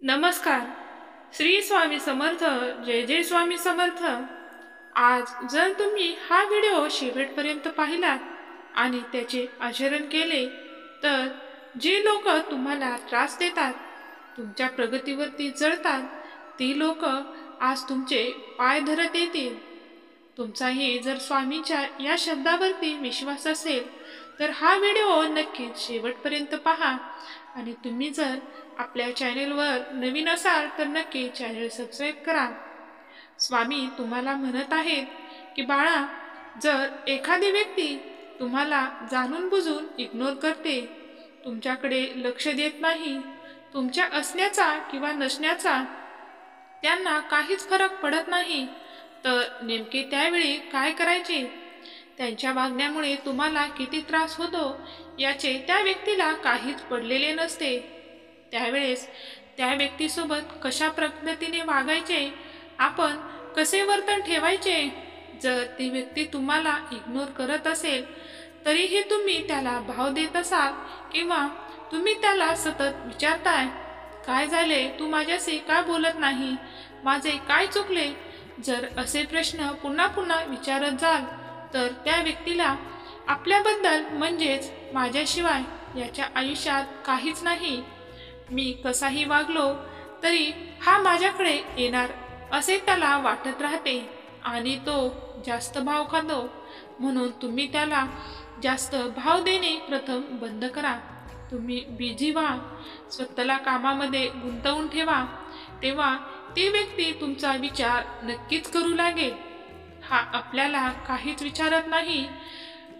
नमस्कार. श्री स्वामी समर्थ. जय जय स्वामी समर्थ. आज जर तुम्ही हा व्हिडिओ शेवटपर्यंत पाहिलात आणि त्याचे आचरण केले तर जे लोक तुम्हाला त्रास देतात, तुमच्या प्रगतीवरती जळतात, ती लोक आज तुमचे पाय धरत येतील. तुमचाही जर स्वामींच्या या शब्दावरती विश्वास असेल तर हा व्हिडिओ नक्कीच शेवटपर्यंत पहा. आणि तुम्ही जर आपल्या चॅनेलवर नवीन असाल तर नक्की चॅनेल सबस्क्राईब करा. स्वामी तुम्हाला म्हणत आहेत की बाळा, जर एखादी व्यक्ती तुम्हाला जाणून बुजून इग्नोर करते, तुमच्याकडे लक्ष देत नाही, तुमच्या असण्याचा किंवा नसण्याचा त्यांना काहीच फरक पडत नाही, तर नेमके त्यावेळी काय करायचे? त्यांच्या वागण्यामुळे तुम्हाला किती त्रास होतो याचे त्या व्यक्तीला काहीच पडलेले नसते. त्यावेळेस त्या व्यक्तीसोबत कशा पद्धतीने वागायचे, आपण कसे वर्तन ठेवायचे? जर ती व्यक्ती तुम्हाला इग्नोर करत असेल तरीही तुम्ही त्याला भाव देत असाल किंवा तुम्ही त्याला सतत विचारताय, काय झाले, तू माझ्याशी का बोलत नाही, माझे काय चुकले? जर असे प्रश्न पुन्हा पुन्हा विचारत जाल तर त्या व्यक्तीला आपल्याबद्दल म्हणजेच माझ्याशिवाय याच्या आयुष्यात काहीच नाही, मी कसाही वागलो तरी हा माझ्याकडे येणार असे त्याला वाटत राहते आणि तो जास्त भाव खातो. म्हणून तुम्ही त्याला जास्त भाव देणे प्रथम बंद करा. तुम्ही बिझी व्हा, स्वतःला कामामध्ये गुंतवून ठेवा, तेव्हा ती व्यक्ती तुमचा विचार नक्कीच करू लागेल. हा आपल्याला काहीच विचारत नाही,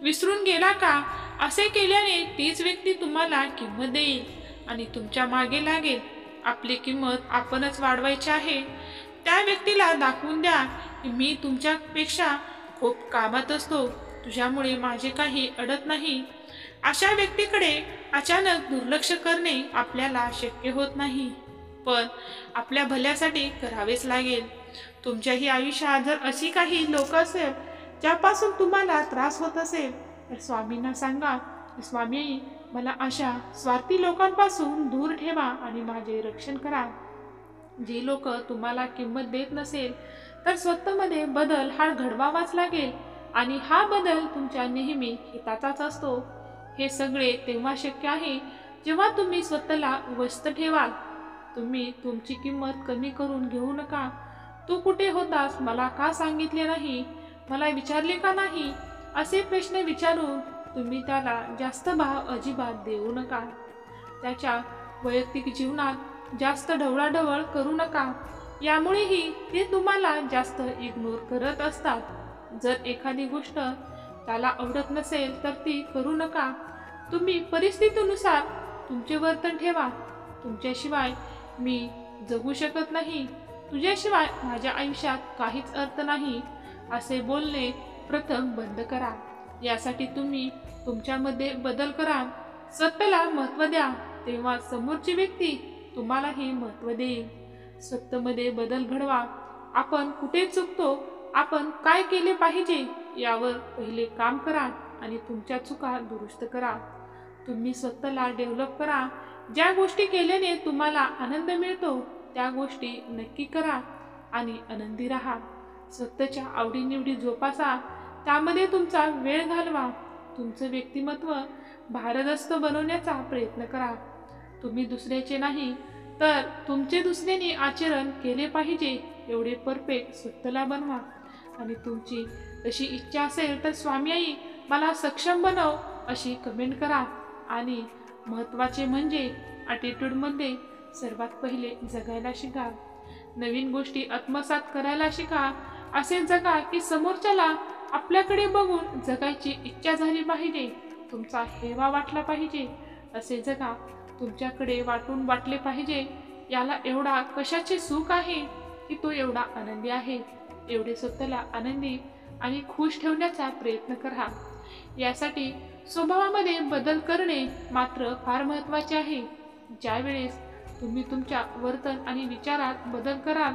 विसरून गेला का? असे केल्याने तीच व्यक्ती तुम्हाला किंमत देईल आणि तुमच्या मागे लागेल. आपली किंमत आपणच वाढवायची आहे. त्या व्यक्तीला दाखवून द्या की मी तुमच्यापेक्षा खूप कामात असतो, तुझ्यामुळे माझे काही अडत नाही. अशा व्यक्तीकडे अचानक दुर्लक्ष करणे आपल्याला शक्य होत नाही, पण आपल्या भल्यासाठी करावेच लागेल. तुमच्याही आयुष्यात जर अशी काही लोक असेल ज्यापासून तुम्हाला त्रास होत असेल तर स्वामींना सांगा, स्वामी मला अशा स्वार्थी लोकांपासून दूर ठेवा आणि माझे रक्षण करा. जे लोक तुम्हाला किंमत देत नसेल तर स्वतःमध्ये बदल हा घडवावाच लागेल आणि हा बदल तुमच्या नेहमी हिताचाच असतो. हे सगळे तेव्हा शक्य आहे जेव्हा तुम्ही स्वतःला व्यस्त ठेवाल. तुम्ही तुमची किंमत कमी करून घेऊ नका. तू कुठे होतास, मला का सांगितले नाही, मला विचारले का नाही, असे प्रश्न विचारून तुम्ही त्याला जास्त भाव अजिबात देऊ नका. त्याच्या वैयक्तिक जीवनात जास्त ढवळाढवळ करू नका, यामुळेही ते तुम्हाला जास्त इग्नोर करत असतात. जर एखादी गोष्ट त्याला आवडत नसेल तर ती करू नका. तुम्ही परिस्थितीनुसार तुमचे वर्तन ठेवा. तुमच्याशिवाय मी जगू शकत नाही, तुझ्याशिवाय माझ्या आयुष्यात काहीच अर्थ नाही, असे बोलणे प्रथम बंद करा. यासाठी तुम्ही तुमच्यामध्ये बदल करा, स्वतःला महत्त्व द्या, तेव्हा समोरची व्यक्ती तुम्हालाही महत्त्व देईल. स्वतःमध्ये बदल घडवा. आपण कुठे चुकतो, आपण काय केले पाहिजे यावर पहिले काम करा आणि तुमच्या चुका दुरुस्त करा. तुम्ही स्वतःला डेव्हलप करा. ज्या गोष्टी केल्याने तुम्हाला आनंद मिळतो त्या गोष्टी नक्की करा आणि आनंदी राहा. स्वतःच्या आवडीनिवडी जोपासा, त्यामध्ये तुमचा वेळ घालवा. तुमचं व्यक्तिमत्व भारदस्त बनवण्याचा प्रयत्न करा. तुम्ही दुसऱ्याचे नाही तर तुमचे दुसऱ्याने आचरण केले पाहिजे एवढे परफेक्ट स्वतःला बनवा. आणि तुमची तशी इच्छा असेल तर स्वामी आई मला सक्षम बनव अशी कमेंट करा. आणि महत्त्वाचे म्हणजे ॲटिट्यूडमध्ये सर्वात पहिले जगायला शिका. नवीन गोष्टी आत्मसात करायला शिका. असे जगा की समोरच्याला आपल्याकडे बघून जगायची इच्छा झाली पाहिजे, तुमचा हेवा वाटला पाहिजे. असे जगा, तुमच्याकडे वाटले पाहिजे याला एवढा कशाचे सुख आहे की तो एवढा आनंदी आहे. एवढे स्वतःला आनंदी आणि खुश ठेवण्याचा प्रयत्न करा. यासाठी स्वभावामध्ये बदल करणे मात्र फार महत्त्वाचे आहे. ज्यावेळेस तुम्ही तुमच्या वर्तन आणि विचारात बदल कराल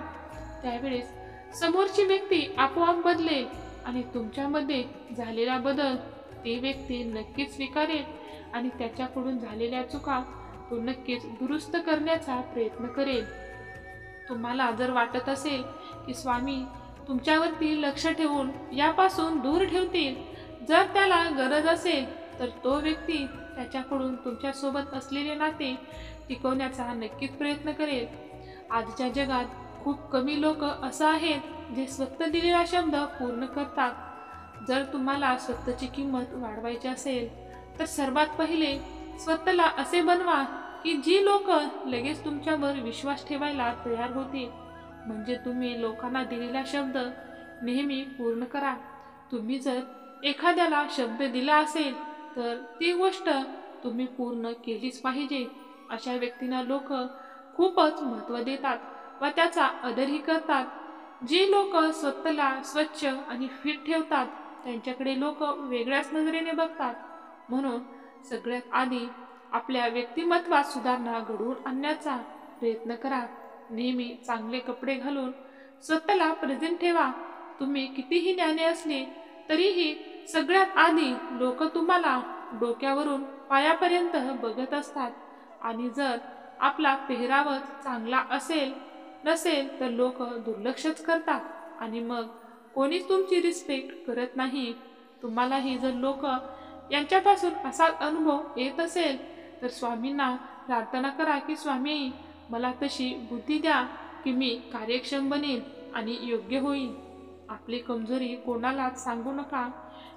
त्यावेळेस समोरची व्यक्ती आपोआप बदलेल आणि तुमच्यामध्ये झालेला बदल ती व्यक्ती नक्कीच स्वीकारेल आणि त्याच्याकडून झालेल्या चुका तो नक्कीच दुरुस्त करण्याचा प्रयत्न करेल. तुम्हाला जर वाटत असेल की स्वामी तुमच्यावरती लक्ष ठेवून यापासून दूर ठेवतील, जर त्याला गरज असेल तर तो व्यक्ती त्याच्याकडून तुमच्यासोबत असलेले नाते टिकवण्याचा नक्कीच प्रयत्न करेल. आजच्या जगात खूप कमी लोक असं आहेत जे स्वतः दिलेला शब्द पूर्ण करतात. जर तुम्हाला स्वतःची किंमत वाढवायची असेल तर सर्वात पहिले स्वतःला असे बनवा की जी लोक लगेच तुमच्यावर विश्वास ठेवायला तयार होतील. म्हणजे तुम्ही लोकांना दिलेला शब्द नेहमी पूर्ण करा. तुम्ही जर एखाद्याला शब्द दिला असेल तर ती गोष्ट तुम्ही पूर्ण केलीच पाहिजे. अशा व्यक्तींना लोक खूपच महत्त्व देतात व त्याचा आदरही करतात. जी लोक स्वतःला स्वच्छ आणि फिट ठेवतात त्यांच्याकडे लोक वेगळ्याच नजरेने बघतात. म्हणून सगळ्यात आधी आपल्या व्यक्तिमत्वात सुधारणा घडवून आणण्याचा प्रयत्न करा. नेहमी चांगले कपडे घालून स्वतःला प्रेझेंट ठेवा. तुम्ही कितीही ज्ञानी असले तरीही सगळ्यात आधी लोक तुम्हाला डोक्यावरून पायापर्यंत बघत असतात. आणि जर आपला पेहरावच चांगला नसेल तर लोक दुर्लक्षच करतात आणि मग कोणीच तुमची रिस्पेक्ट करत नाही. तुम्हालाही जर लोक यांच्यापासून असा अनुभव येत असेल तर स्वामींना प्रार्थना करा की स्वामी मला तशी बुद्धी द्या की मी कार्यक्षम बनेल आणि योग्य होईल. आपली कमजोरी कोणालाच सांगू नका.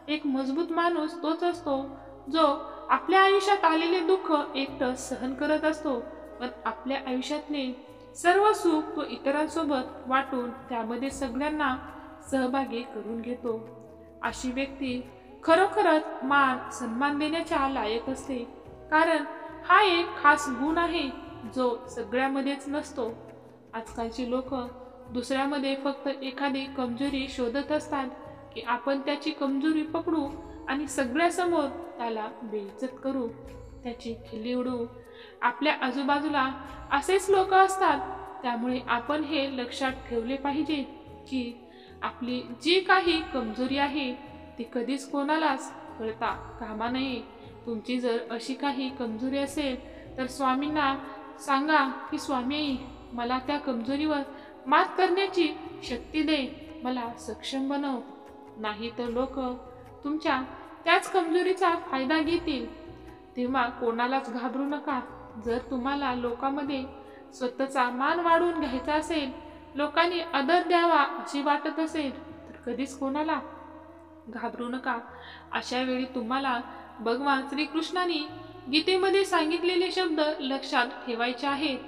एक मजबूत माणूस तोच असतो जो आपल्या आयुष्यात आलेले दुःख एकटं सहन करत असतो, पण आपल्या आयुष्यातले सर्व सुख तो इतरांसोबत वाटून त्यामध्ये सगळ्यांना सहभागी करून घेतो. अशी व्यक्ती खरोखरच मान सन्मान देण्याच्या लायक असते, कारण हा एक खास गुण आहे जो सगळ्यामध्येच नसतो. आजकालची लोक दुसऱ्यामध्ये फक्त एखादी कमजोरी शोधत असतात की आपण त्याची कमजोरी पकडू आणि सगळ्यासमोर त्याला बेइज्जत करू, त्याची खिल्ली उडवू. आपल्या आजूबाजूला असेच लोक असतात. त्यामुळे आपण हे लक्षात ठेवले पाहिजे की आपली जी काही कमजोरी आहे ती कधीच कोणालाच कळता कामा नये. तुमची जर अशी काही कमजोरी असेल तर स्वामींना सांगा की स्वामी मला त्या कमजोरीवर मात करण्याची शक्ती दे, मला सक्षम बनव. नाही तर लोक तुमच्या त्याच कमजोरीचा फायदा घेतील. तेव्हा कोणालाच घाबरू नका. जर तुम्हाला लोकांमध्ये स्वतःचा मान वाढवून घ्यायचा असेल, लोकांनी आदर द्यावा अशी वाटत असेल तर कधीच कोणाला घाबरू नका. अशा वेळी तुम्हाला भगवान श्रीकृष्णाने गीतेमध्ये सांगितलेले शब्द लक्षात ठेवायचे आहेत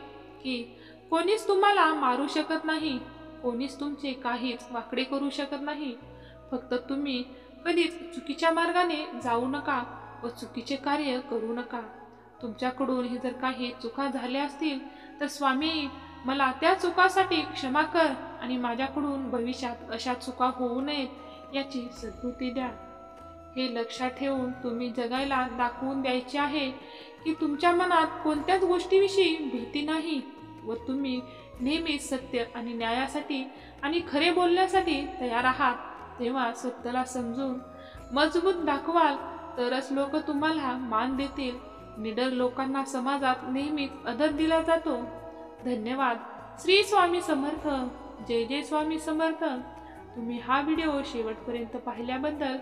की कोणीच तुम्हाला मारू शकत नाही, कोणीच तुमचे काहीच वाकडे करू शकत नाही. फक्त तुम्ही कधीच चुकीच्या मार्गाने जाऊ नका व चुकीचे कार्य करू नका. तुमच्याकडून हे जर काही चुका झाल्या असतील तर स्वामी मला त्या चुकासाठी क्षमा कर आणि माझ्याकडून भविष्यात अशा चुका होऊ नयेत याची सद्बुद्धी द्या. हे लक्षात ठेवून तुम्ही जगायला दाखवून द्यायचे आहे की तुमच्या मनात कोणत्याच गोष्टीविषयी भीती नाही व तुम्ही नेहमी सत्य आणि न्यायासाठी आणि खरे बोलण्यासाठी तयार आहात. तेव्हा स्वतःला समजून मजबूत दाखवाल तरच लोक तुम्हाला मान देतील. निडर लोकांना समाजात नेहमीच आदर दिला जातो. धन्यवाद. श्री स्वामी समर्थ. जय जय स्वामी समर्थ. तुम्ही हा व्हिडिओ शेवटपर्यंत पाहिल्याबद्दल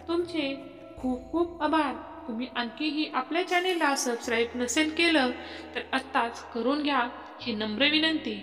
तुमचे खूप खूप आभार. तुम्ही आणखीही आपल्या चॅनेलला सबस्क्राईब नसेल केलं तर आत्ताच करून घ्या, ही नम्र विनंती.